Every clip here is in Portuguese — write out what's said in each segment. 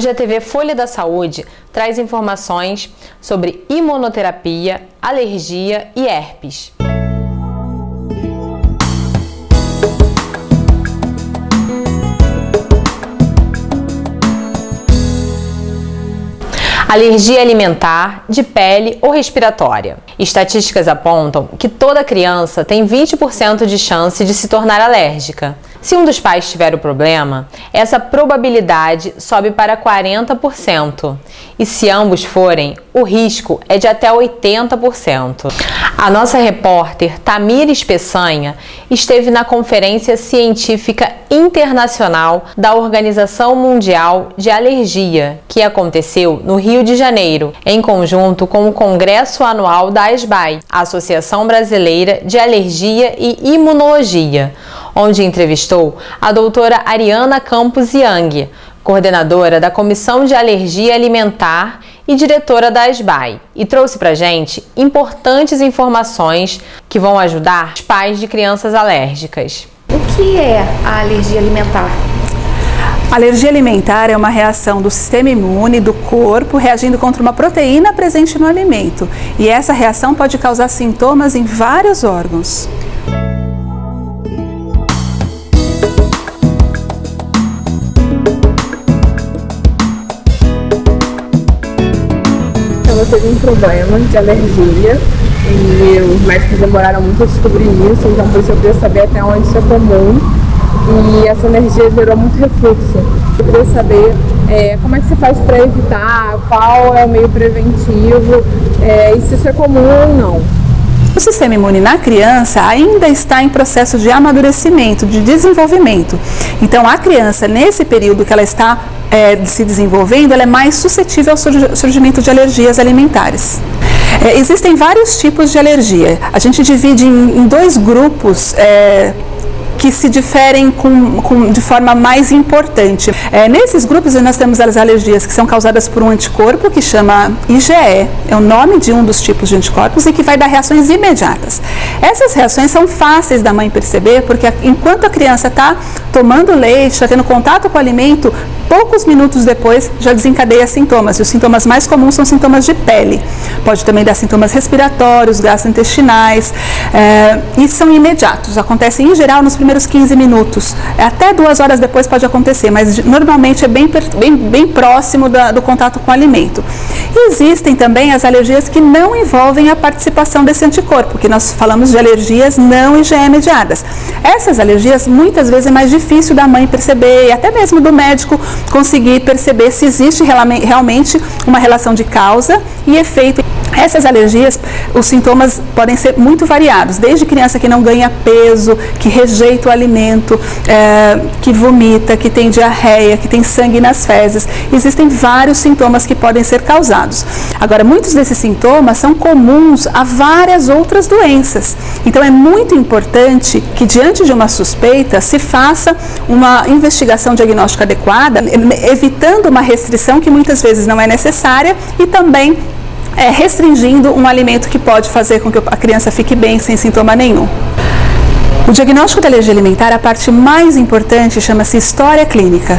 Hoje a TV Folha da Saúde traz informações sobre imunoterapia, alergia e herpes. Alergia alimentar, de pele ou respiratória. Estatísticas apontam que toda criança tem 20% de chance de se tornar alérgica. Se um dos pais tiver o problema, essa probabilidade sobe para 40%. E se ambos forem, o risco é de até 80%. A nossa repórter Tamires Peçanha esteve na Conferência Científica Internacional da Organização Mundial de Alergia, que aconteceu no Rio de Janeiro, em conjunto com o Congresso Anual da ASBAI, a Associação Brasileira de Alergia e Imunologia, onde entrevistou a doutora Ariana Campos Yang, coordenadora da Comissão de Alergia Alimentar e diretora da ASBAI, e trouxe pra gente importantes informações que vão ajudar os pais de crianças alérgicas. O que é a alergia alimentar? A alergia alimentar é uma reação do sistema imune do corpo reagindo contra uma proteína presente no alimento, e essa reação pode causar sintomas em vários órgãos. Eu teve um problema de alergia e os médicos demoraram muito a descobrir isso, então por isso eu queria saber até onde isso é comum, e essa alergia gerou muito refluxo. Eu queria saber como é que se faz para evitar, qual é o meio preventivo e se isso é comum ou não. O sistema imune na criança ainda está em processo de amadurecimento, de desenvolvimento. Então, a criança, nesse período que ela está se desenvolvendo, ela é mais suscetível ao surgimento de alergias alimentares. Existem vários tipos de alergia. A gente divide em dois grupos que se diferem de forma mais importante. Nesses grupos nós temos as alergias que são causadas por um anticorpo que chama IgE, é o nome de um dos tipos de anticorpos e que vai dar reações imediatas. Essas reações são fáceis da mãe perceber porque enquanto a criança está tomando leite, está tendo contato com o alimento, poucos minutos depois já desencadeia sintomas, e os sintomas mais comuns são sintomas de pele. Pode também dar sintomas respiratórios, gastrointestinais, e são imediatos, acontecem em geral nos primeiros 15 minutos, até 2 horas depois pode acontecer, mas normalmente é bem próximo do contato com o alimento. E existem também as alergias que não envolvem a participação desse anticorpo, que nós falamos de alergias não IgE-mediadas. Essas alergias muitas vezes é mais difícil da mãe perceber e até mesmo do médico conseguir perceber se existe realmente uma relação de causa e efeito. Essas alergias, os sintomas podem ser muito variados, desde criança que não ganha peso, que rejeita o alimento, que vomita, que tem diarreia, que tem sangue nas fezes. Existem vários sintomas que podem ser causados. Agora, muitos desses sintomas são comuns a várias outras doenças. Então, é muito importante que, diante de uma suspeita, se faça uma investigação diagnóstica adequada, evitando uma restrição que muitas vezes não é necessária e também restringindo um alimento que pode fazer com que a criança fique bem sem sintoma nenhum. O diagnóstico da alergia alimentar, a parte mais importante, chama-se história clínica,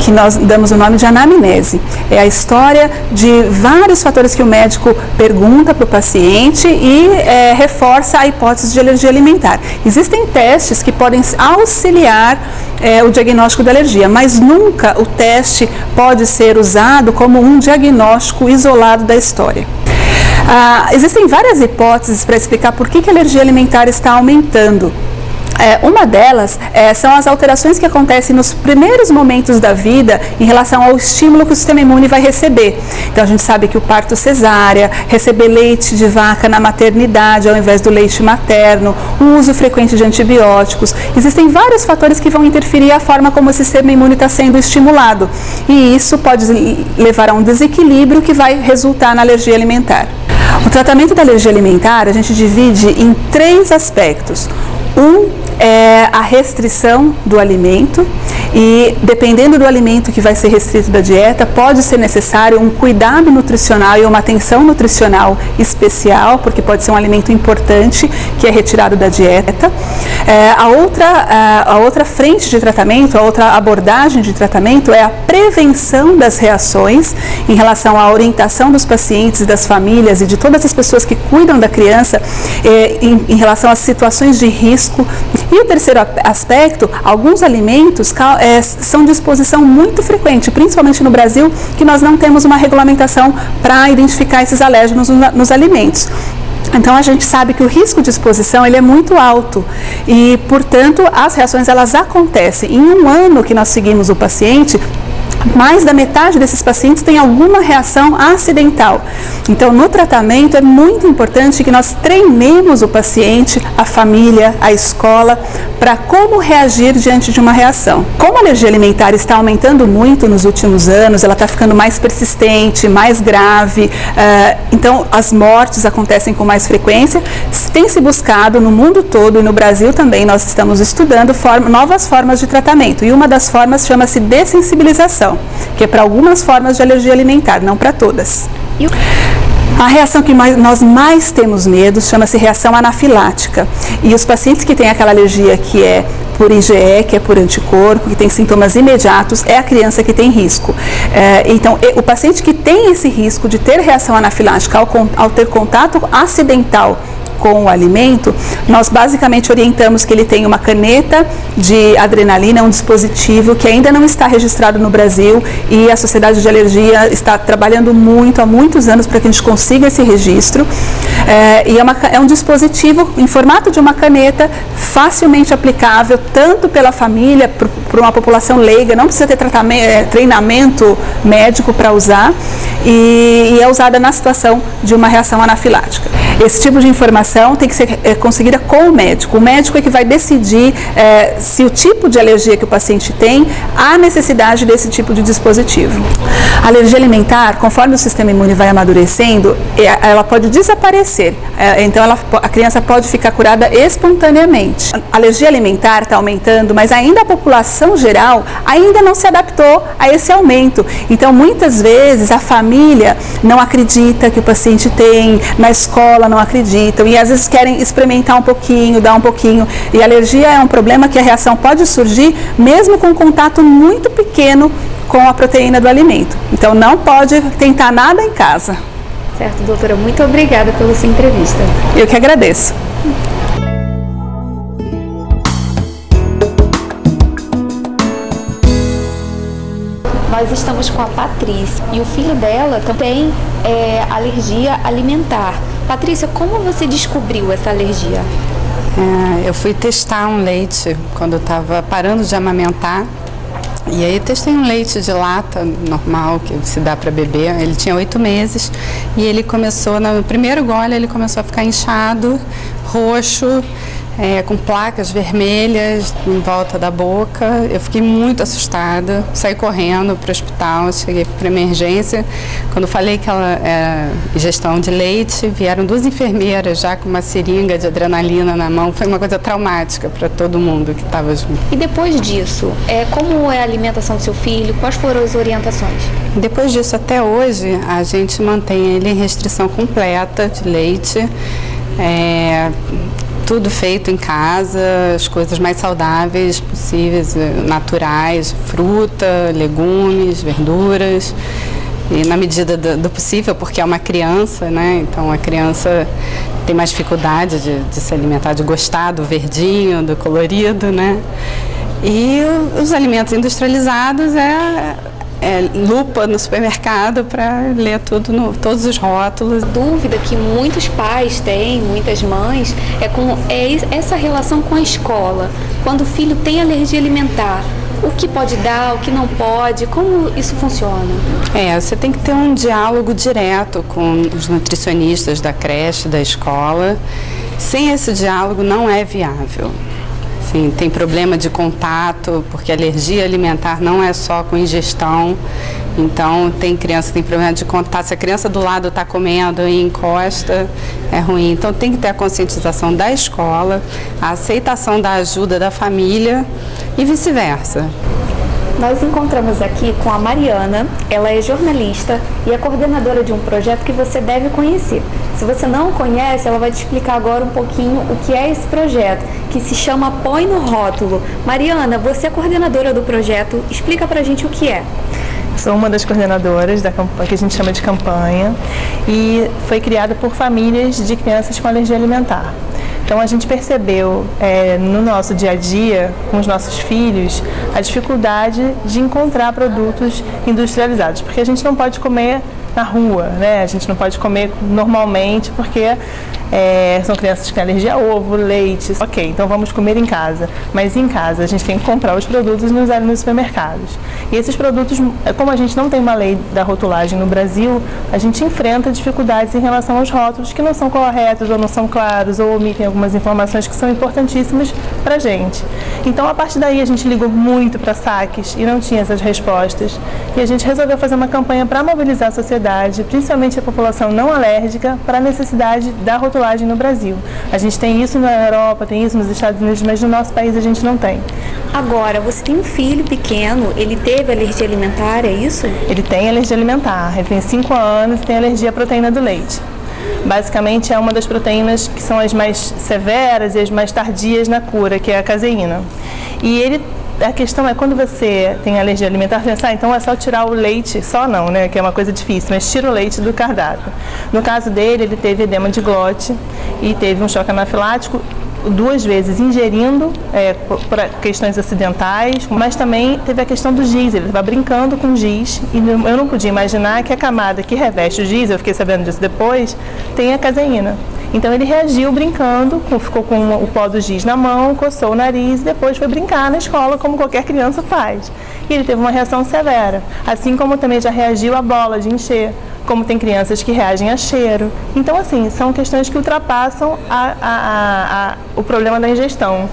que nós damos o nome de anamnese. É a história de vários fatores que o médico pergunta para o paciente e reforça a hipótese de alergia alimentar. Existem testes que podem auxiliar o diagnóstico da alergia, mas nunca o teste pode ser usado como um diagnóstico isolado da história. Existem várias hipóteses para explicar por que a alergia alimentar está aumentando. Uma delas são as alterações que acontecem nos primeiros momentos da vida em relação ao estímulo que o sistema imune vai receber. Então, a gente sabe que o parto cesárea, receber leite de vaca na maternidade ao invés do leite materno, o uso frequente de antibióticos. Existem vários fatores que vão interferir a forma como o sistema imune está sendo estimulado. E isso pode levar a um desequilíbrio que vai resultar na alergia alimentar. O tratamento da alergia alimentar a gente divide em 3 aspectos. Um é a restrição do alimento E dependendo do alimento que vai ser restrito da dieta, pode ser necessário um cuidado nutricional e uma atenção nutricional especial, porque pode ser um alimento importante que é retirado da dieta. A outra frente de tratamento, a outra abordagem de tratamento é a prevenção das reações em relação à orientação dos pacientes e das famílias e de todas as pessoas que cuidam da criança em relação às situações de risco. E o terceiro aspecto, alguns alimentos são de exposição muito frequente, principalmente no Brasil, que nós não temos uma regulamentação para identificar esses alérgenos nos alimentos. Então a gente sabe que o risco de exposição ele é muito alto e, portanto, as reações elas acontecem. Em um ano que nós seguimos o paciente, mais da metade desses pacientes tem alguma reação acidental. Então, no tratamento é muito importante que nós treinemos o paciente, a família, a escola, para como reagir diante de uma reação. Como a alergia alimentar está aumentando muito nos últimos anos, ela está ficando mais persistente, mais grave, então as mortes acontecem com mais frequência, tem se buscado no mundo todo e no Brasil também, nós estamos estudando novas formas de tratamento e uma das formas chama-se dessensibilização, que é para algumas formas de alergia alimentar, não para todas. A reação que nós mais temos medo chama-se reação anafilática. E os pacientes que têm aquela alergia que é por IgE, que é por anticorpo, que tem sintomas imediatos, é a criança que tem risco. Então, o paciente que tem esse risco de ter reação anafilática ao ter contato acidental com o alimento, nós basicamente orientamos que ele tenha uma caneta de adrenalina, um dispositivo que ainda não está registrado no Brasil e a Sociedade de Alergia está trabalhando muito, há muitos anos, para que a gente consiga esse registro. E é um dispositivo em formato de uma caneta, facilmente aplicável, tanto pela família, por uma população leiga, não precisa ter treinamento médico para usar, e é usada na situação de uma reação anafilática. Esse tipo de informação tem que ser conseguida com o médico. O médico é que vai decidir se o tipo de alergia que o paciente tem, há necessidade desse tipo de dispositivo. A alergia alimentar, conforme o sistema imune vai amadurecendo, ela pode desaparecer. Então a criança pode ficar curada espontaneamente. A alergia alimentar está aumentando, mas ainda a população geral ainda não se adaptou a esse aumento. Então muitas vezes a família não acredita que o paciente tem, na escola não acreditam e às vezes querem experimentar um pouquinho, dar um pouquinho. E a alergia é um problema que a reação pode surgir mesmo com um contato muito pequeno com a proteína do alimento. Então não pode tentar nada em casa. Certo, doutora. Muito obrigada pela sua entrevista. Eu que agradeço. Nós estamos com a Patrícia e o filho dela também tem alergia alimentar. Patrícia, como você descobriu essa alergia? Eu fui testar um leite quando eu estava parando de amamentar. E aí testei um leite de lata normal que se dá para beber. Ele tinha 8 meses e ele começou, no primeiro gole, ele começou a ficar inchado, roxo, com placas vermelhas em volta da boca. Eu fiquei muito assustada, saí correndo para o hospital, cheguei para emergência. Quando falei que ela era ingestão de leite, vieram 2 enfermeiras já com uma seringa de adrenalina na mão. Foi uma coisa traumática para todo mundo que estava junto. E depois disso, como é a alimentação do seu filho? Quais foram as orientações? Depois disso, até hoje, a gente mantém ele em restrição completa de leite. Tudo feito em casa, as coisas mais saudáveis possíveis, naturais, fruta, legumes, verduras, e na medida do possível, porque é uma criança, né? Então a criança tem mais dificuldade de se alimentar, de gostar do verdinho, do colorido, né? E os alimentos industrializados lupa no supermercado para ler todos os rótulos. A dúvida que muitos pais têm, muitas mães, é essa relação com a escola. Quando o filho tem alergia alimentar, o que pode dar, o que não pode, como isso funciona? Você tem que ter um diálogo direto com os nutricionistas da creche, da escola. Sem esse diálogo não é viável. Sim, tem problema de contato, porque alergia alimentar não é só com ingestão. Então, tem criança que tem problema de contato. Se a criança do lado está comendo e encosta, é ruim. Então, tem que ter a conscientização da escola, a aceitação da ajuda da família e vice-versa. Nós encontramos aqui com a Mariana, ela é jornalista e é coordenadora de um projeto que você deve conhecer. Se você não conhece, ela vai te explicar agora um pouquinho o que é esse projeto, que se chama Põe no Rótulo. Mariana, você é coordenadora do projeto, explica pra gente o que é. Sou uma das coordenadoras da campanha, que a gente chama de campanha, e foi criada por famílias de crianças com alergia alimentar. Então a gente percebeu no nosso dia a dia, com os nossos filhos, a dificuldade de encontrar produtos industrializados, porque a gente não pode comer na rua, né? A gente não pode comer normalmente porque são crianças que têm alergia a ovo, leite. Ok, então vamos comer em casa, mas em casa a gente tem que comprar os produtos nos supermercados. E esses produtos, como a gente não tem uma lei da rotulagem no Brasil, a gente enfrenta dificuldades em relação aos rótulos que não são corretos ou não são claros ou omitem algumas informações que são importantíssimas para a gente. Então, a partir daí, a gente ligou muito para saques e não tinha essas respostas. E a gente resolveu fazer uma campanha para mobilizar a sociedade, principalmente a população não alérgica, para a necessidade da rotulagem no Brasil. A gente tem isso na Europa, tem isso nos Estados Unidos, mas no nosso país a gente não tem. Agora, você tem um filho pequeno, ele teve alergia alimentar, é isso? Ele tem alergia alimentar, ele tem 5 anos e tem alergia à proteína do leite. Basicamente é uma das proteínas que são as mais severas e as mais tardias na cura, que é a caseína. E a questão é, quando você tem alergia alimentar, pensar, então é só tirar o leite, só não, né, que é uma coisa difícil, mas tira o leite do cardápio. No caso dele, ele teve edema de glote e teve um choque anafilático 2 vezes ingerindo por questões acidentais, mas também teve a questão do giz, ele estava brincando com giz e eu não podia imaginar que a camada que reveste o giz, eu fiquei sabendo disso depois, tem a caseína. Então ele reagiu brincando, ficou com o pó do giz na mão, coçou o nariz e depois foi brincar na escola como qualquer criança faz. E ele teve uma reação severa, assim como também já reagiu à bola de encher, como tem crianças que reagem a cheiro. Então, assim, são questões que ultrapassam o problema da ingestão.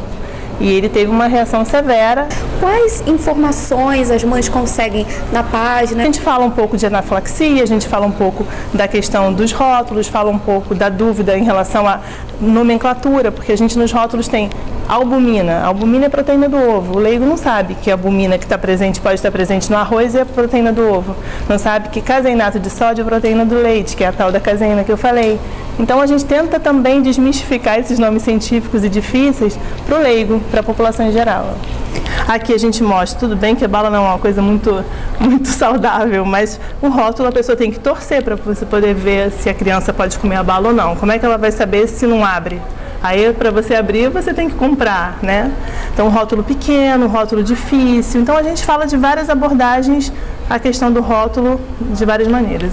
E ele teve uma reação severa. Quais informações as mães conseguem na página? A gente fala um pouco de anafilaxia, a gente fala um pouco da questão dos rótulos, fala um pouco da dúvida em relação à nomenclatura, porque a gente nos rótulos tem albumina. A albumina é a proteína do ovo. O leigo não sabe que a albumina que está presente pode estar presente no arroz é a proteína do ovo. Não sabe que caseinato de sódio é a proteína do leite, que é a tal da caseína que eu falei. Então a gente tenta também desmistificar esses nomes científicos e difíceis para o leigo, para a população em geral. Aqui a gente mostra, tudo bem que a bala não é uma coisa muito saudável, mas o rótulo a pessoa tem que torcer para você poder ver se a criança pode comer a bala ou não. Como é que ela vai saber se não abre? Aí, para você abrir, você tem que comprar, né? Então, rótulo pequeno, rótulo difícil. Então, a gente fala de várias abordagens a questão do rótulo de várias maneiras.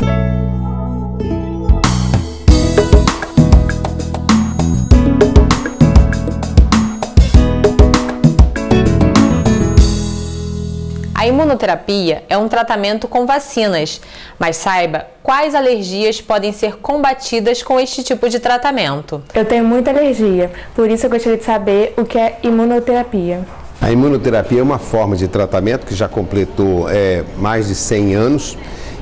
A imunoterapia é um tratamento com vacinas, mas saiba quais alergias podem ser combatidas com este tipo de tratamento. Eu tenho muita alergia, por isso eu gostaria de saber o que é imunoterapia. A imunoterapia é uma forma de tratamento que já completou mais de 100 anos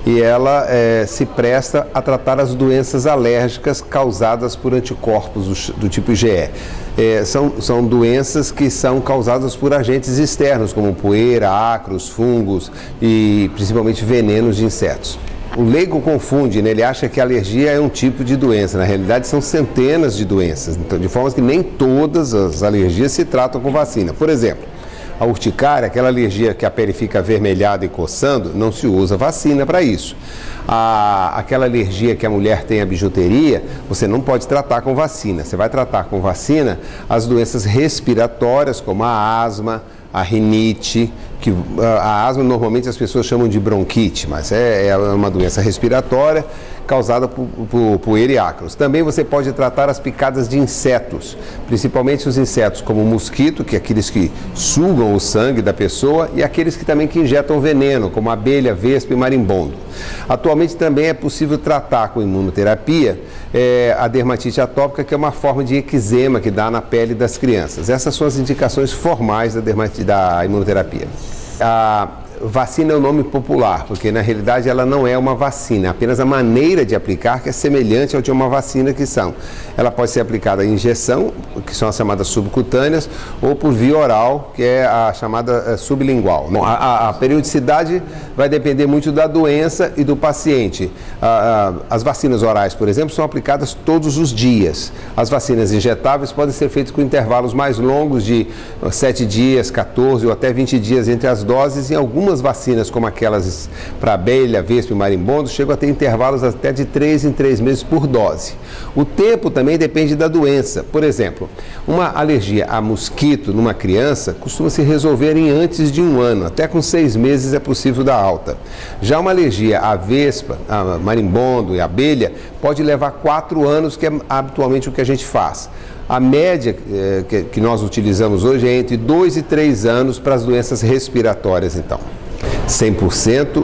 e ela se presta a tratar as doenças alérgicas causadas por anticorpos do tipo IgE. São doenças que são causadas por agentes externos, como poeira, ácaros, fungos e principalmente venenos de insetos. O leigo confunde, né? Ele acha que a alergia é um tipo de doença. Na realidade, são centenas de doenças, então, de forma que nem todas as alergias se tratam com vacina. Por exemplo, a urticária, aquela alergia que a pele fica avermelhada e coçando, não se usa vacina para isso. Aquela alergia que a mulher tem à bijuteria, você não pode tratar com vacina. Você vai tratar com vacina as doenças respiratórias, como a asma, a rinite, que a asma normalmente as pessoas chamam de bronquite, mas é uma doença respiratória causada por poeira e ácaros. Também você pode tratar as picadas de insetos, principalmente os insetos como o mosquito, que é aqueles que sugam o sangue da pessoa, e aqueles que também que injetam veneno, como abelha, vespa e marimbondo. Atualmente também é possível tratar com imunoterapia a dermatite atópica, que é uma forma de eczema que dá na pele das crianças. Essas são as indicações formais da imunoterapia. vacina é o nome popular, porque na realidade ela não é uma vacina, é apenas a maneira de aplicar que é semelhante ao de uma vacina ela pode ser aplicada em injeção, que são as chamadas subcutâneas, ou por via oral, que é a chamada sublingual. Bom, a periodicidade vai depender muito da doença e do paciente. As vacinas orais, por exemplo, são aplicadas todos os dias. As vacinas injetáveis podem ser feitas com intervalos mais longos de 7 dias, 14 ou até 20 dias entre as doses. Em algumas vacinas, como aquelas para abelha, vespa e marimbondo, chegam a ter intervalos até de 3 em 3 meses por dose. O tempo também depende da doença. Por exemplo, uma alergia a mosquito numa criança costuma se resolver em antes de 1 ano, até com 6 meses é possível dar alta. Já uma alergia à vespa, a marimbondo e abelha pode levar 4 anos, que é habitualmente o que a gente faz. A média que nós utilizamos hoje é entre 2 e 3 anos para as doenças respiratórias, então. 100%,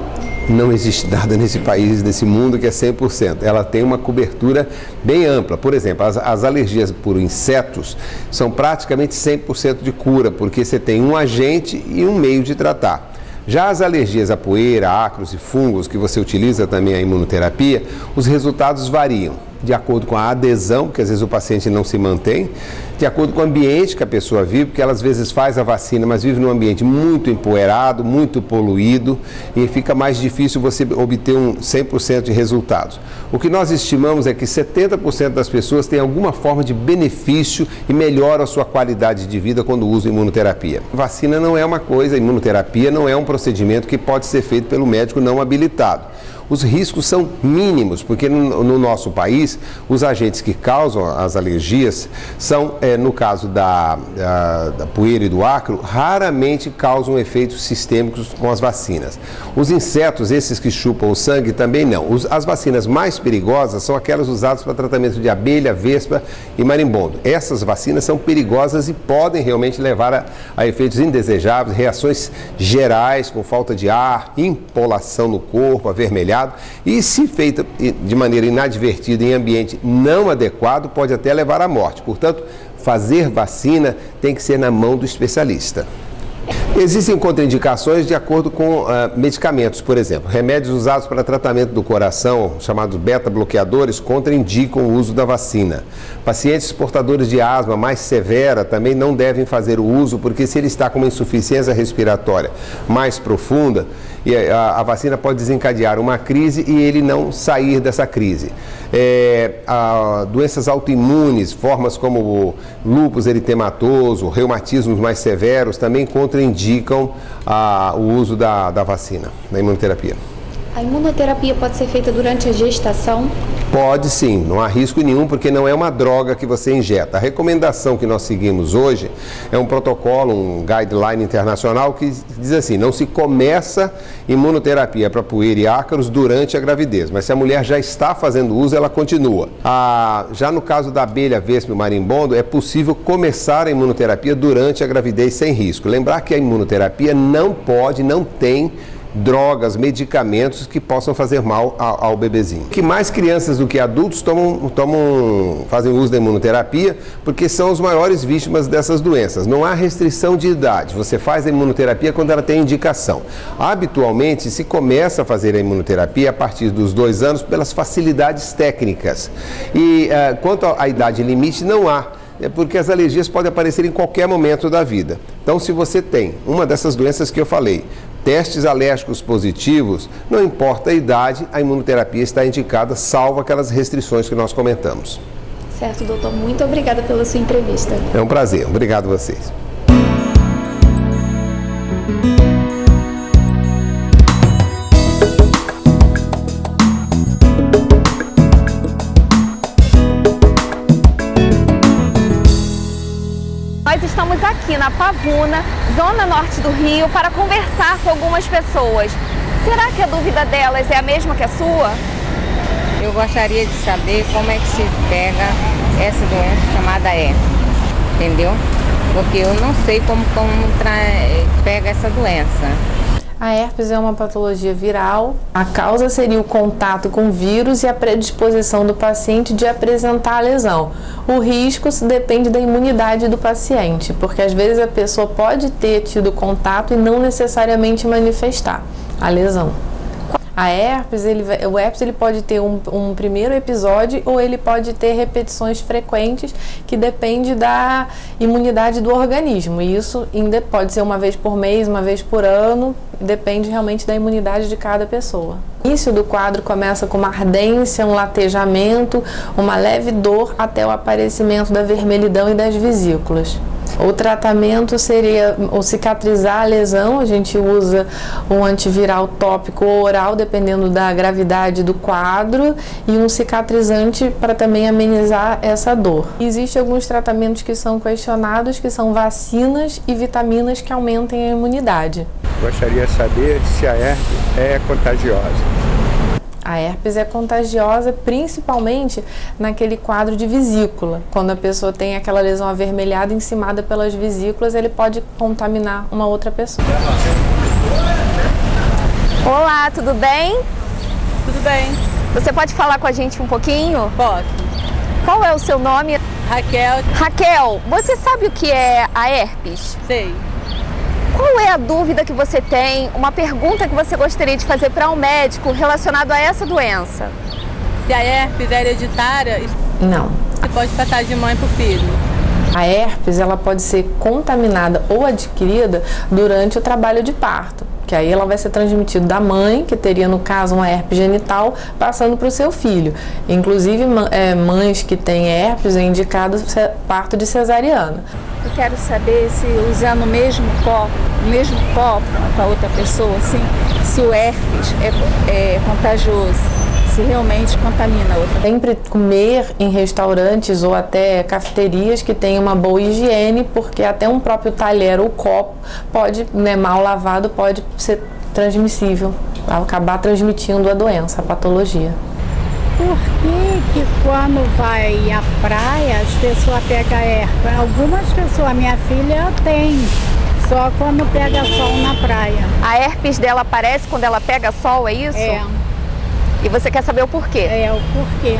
não existe nada nesse país, nesse mundo que é 100%. Ela tem uma cobertura bem ampla. Por exemplo, as alergias por insetos são praticamente 100% de cura, porque você tem um agente e um meio de tratar. Já as alergias à poeira, ácaros e fungos, que você utiliza também a imunoterapia, os resultados variam de acordo com a adesão, que às vezes o paciente não se mantém, de acordo com o ambiente que a pessoa vive, porque ela às vezes faz a vacina, mas vive num ambiente muito empoeirado, muito poluído, e fica mais difícil você obter um 100% de resultados. O que nós estimamos é que 70% das pessoas têm alguma forma de benefício e melhora a sua qualidade de vida quando usam imunoterapia. Vacina não é uma coisa, imunoterapia não é um procedimento que pode ser feito pelo médico não habilitado. Os riscos são mínimos, porque no nosso país, os agentes que causam as alergias são, no caso da poeira e do ácaro, raramente causam efeitos sistêmicos com as vacinas. Os insetos, esses que chupam o sangue, também não. As vacinas mais perigosas são aquelas usadas para tratamento de abelha, vespa e marimbondo. Essas vacinas são perigosas e podem realmente levar a efeitos indesejáveis, reações gerais, com falta de ar, impolação no corpo, avermelhado. E se feita de maneira inadvertida em ambiente não adequado, pode até levar à morte. Portanto, fazer vacina tem que ser na mão do especialista. Existem contraindicações de acordo com medicamentos, por exemplo. Remédios usados para tratamento do coração, chamados beta-bloqueadores, contraindicam o uso da vacina. Pacientes portadores de asma mais severa também não devem fazer o uso, porque se ele está com uma insuficiência respiratória mais profunda, a vacina pode desencadear uma crise e ele não sair dessa crise. Doenças autoimunes, formas como o lúpus eritematoso, reumatismos mais severos, também contraindicam o uso da vacina, da imunoterapia. A imunoterapia pode ser feita durante a gestação? Pode sim, não há risco nenhum, porque não é uma droga que você injeta. A recomendação que nós seguimos hoje é um protocolo, um guideline internacional que diz assim: não se começa imunoterapia para poeira e ácaros durante a gravidez, mas se a mulher já está fazendo uso, ela continua. Já no caso da abelha, vespa e marimbondo, é possível começar a imunoterapia durante a gravidez sem risco. Lembrar que a imunoterapia não tem drogas, medicamentos que possam fazer mal ao bebezinho. Que mais crianças do que adultos fazem uso da imunoterapia, porque são os maiores vítimas dessas doenças. Não há restrição de idade, você faz a imunoterapia quando ela tem indicação. Habitualmente se começa a fazer a imunoterapia a partir dos 2 anos pelas facilidades técnicas. E quanto à idade limite, não há. É porque as alergias podem aparecer em qualquer momento da vida. Então, se você tem uma dessas doenças que eu falei, testes alérgicos positivos, não importa a idade, a imunoterapia está indicada, salvo aquelas restrições que nós comentamos. Certo, doutor. Muito obrigada pela sua entrevista. É um prazer. Obrigado a vocês. Nós estamos aqui na Pavuna, zona norte do Rio, para conversar com algumas pessoas. Será que a dúvida delas é a mesma que a sua? Eu gostaria de saber como é que se pega essa doença chamada herpes, entendeu? Porque eu não sei como pega essa doença. A herpes é uma patologia viral. A causa seria o contato com vírus e a predisposição do paciente de apresentar a lesão. O risco depende da imunidade do paciente, porque às vezes a pessoa pode ter tido contato e não necessariamente manifestar a lesão. A herpes, o herpes ele pode ter um primeiro episódio ou ele pode ter repetições frequentes que depende da imunidade do organismo. E isso pode ser uma vez por mês, uma vez por ano, depende realmente da imunidade de cada pessoa. O início do quadro começa com uma ardência, um latejamento, uma leve dor até o aparecimento da vermelhidão e das vesículas. O tratamento seria o cicatrizar a lesão, a gente usa um antiviral tópico ou oral, dependendo da gravidade do quadro, e um cicatrizante para também amenizar essa dor. Existem alguns tratamentos que são questionados, que são vacinas e vitaminas que aumentem a imunidade. Gostaria de saber se a herpes é contagiosa. A herpes é contagiosa principalmente naquele quadro de vesícula. Quando a pessoa tem aquela lesão avermelhada encimada pelas vesículas, ele pode contaminar uma outra pessoa. Olá, tudo bem? Tudo bem. Você pode falar com a gente um pouquinho? Posso. Qual é o seu nome? Raquel. Raquel, você sabe o que é a herpes? Sei. Qual é a dúvida que você tem, uma pergunta que você gostaria de fazer para um médico relacionado a essa doença? Se a herpes é hereditária, não. Você pode passar de mãe para o filho. A herpes ela pode ser contaminada ou adquirida durante o trabalho de parto, que aí ela vai ser transmitida da mãe, que teria no caso uma herpes genital, passando para o seu filho. Inclusive mães que têm herpes é indicado parto de cesariana. Eu quero saber se usando o mesmo copo com a outra pessoa, assim, se o herpes é contagioso, se realmente contamina a outra. Sempre comer em restaurantes ou até cafeterias que tenham uma boa higiene, porque até um próprio talher ou copo pode, mal lavado, pode ser transmissível, acabar transmitindo a doença, a patologia. Por que quando vai à praia as pessoas pegam herpes? Algumas pessoas, minha filha tem, só quando pega sol na praia. A herpes dela aparece quando ela pega sol, é isso? É. E você quer saber o porquê? É, o porquê.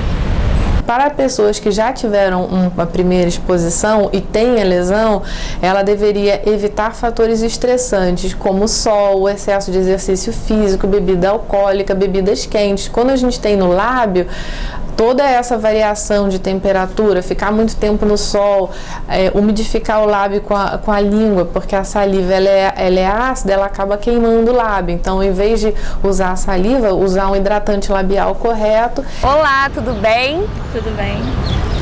Para pessoas que já tiveram uma primeira exposição e têm a lesão, ela deveria evitar fatores estressantes como sol, excesso de exercício físico, bebida alcoólica, bebidas quentes. Quando a gente tem no lábio, toda essa variação de temperatura, ficar muito tempo no sol, umidificar o lábio com a língua, porque a saliva ela é ácida, ela acaba queimando o lábio. Então, em vez de usar a saliva, usar um hidratante labial correto. Olá, tudo bem? Tudo bem.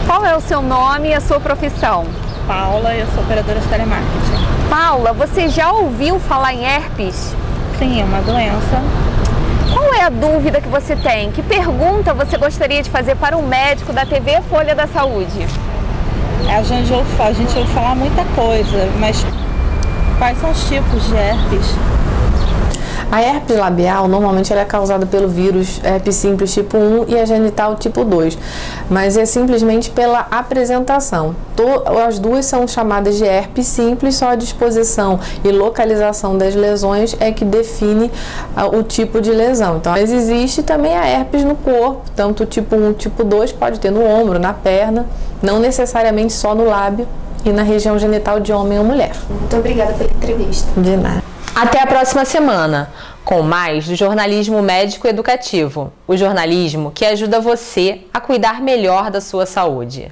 Qual é o seu nome e a sua profissão? Paula, eu sou operadora de telemarketing. Paula, você já ouviu falar em herpes? Sim, é uma doença. Qual é a dúvida que você tem? Que pergunta você gostaria de fazer para um médico da TV Folha da Saúde? A gente ouve falar muita coisa, mas quais são os tipos de herpes? A herpes labial, normalmente ela é causada pelo vírus herpes simples tipo 1 e a genital tipo 2, mas é simplesmente pela apresentação. As duas são chamadas de herpes simples, só a disposição e localização das lesões é que define o tipo de lesão. Então, mas existe também a herpes no corpo, tanto tipo 1 e tipo 2, pode ter no ombro, na perna, não necessariamente só no lábio e na região genital de homem ou mulher. Muito obrigada pela entrevista. De nada. Até a próxima semana, com mais do jornalismo médico educativo, o jornalismo que ajuda você a cuidar melhor da sua saúde.